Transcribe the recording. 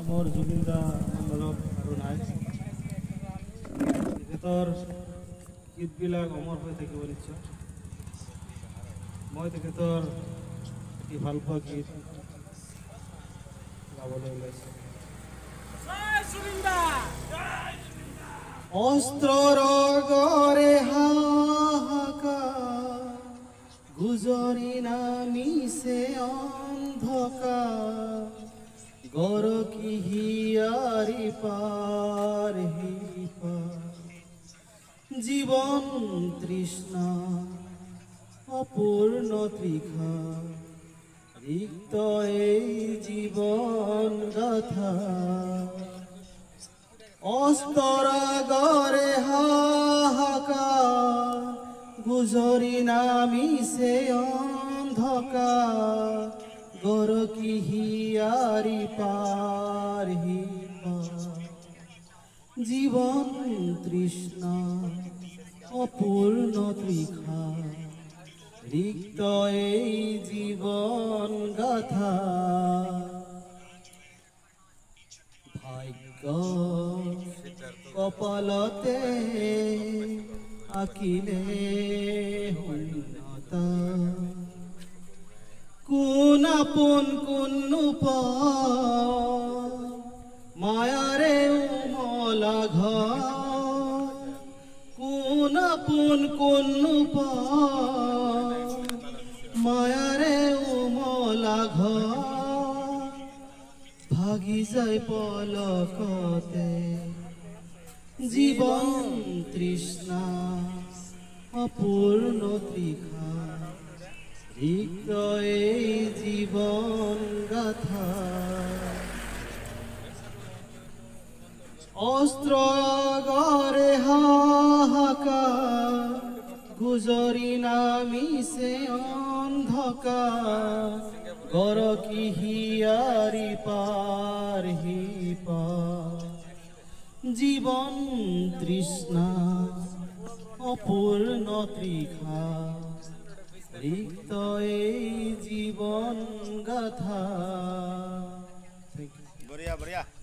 মোৰ জুবিন দা মণ্ডলক আৰু নাই তেখেতৰ গীতবিলাক অমৰ হৈ থাকিব নিশ্চয় মই তেখেতৰ এটি ভালপোৱা গীত গাবলৈ ওলাইছোঁ অস্ত্ৰৰ গৰে হাহাকাৰ গুজৰি নামিছে অন্ধকাৰ গৰকি হিয়াৰি পাৰ জীৱন তৃষ্ণা অপূৰ্ণ তৃষা ৰিক্ত এই জীৱন গাথা অস্ত্ৰৰ গৰে হাহাকাৰ গুজৰি নামিছে অন্ধকাৰ গৰকি হিয়াৰি পাৰ জীৱন তৃষ্ণা অপূৰ্ণ তৃষা ৰিক্ত এই জীৱন গাথা ভাগ্য কপালতে আঁকিলে শূন্যতা কোন আপোন কোন মায়াৰে উমলা ঘৰ কোন আপোন কোন মায়াৰে উমলা ঘৰ ভাগি যায় পলকতে জীৱন তৃষ্ণা অপূৰ্ণ তৃষা ৰিক্ত এই জীৱন গাথা অস্ত্ৰ গৰে হাহাকাৰ গুজৰি নামিছে অন্ধকাৰ গৰকি হিয়াৰি পাৰ জীৱন তৃষ্ণা অপূৰ্ণ তৃষা ৰিক্ত এই জীৱন গাথা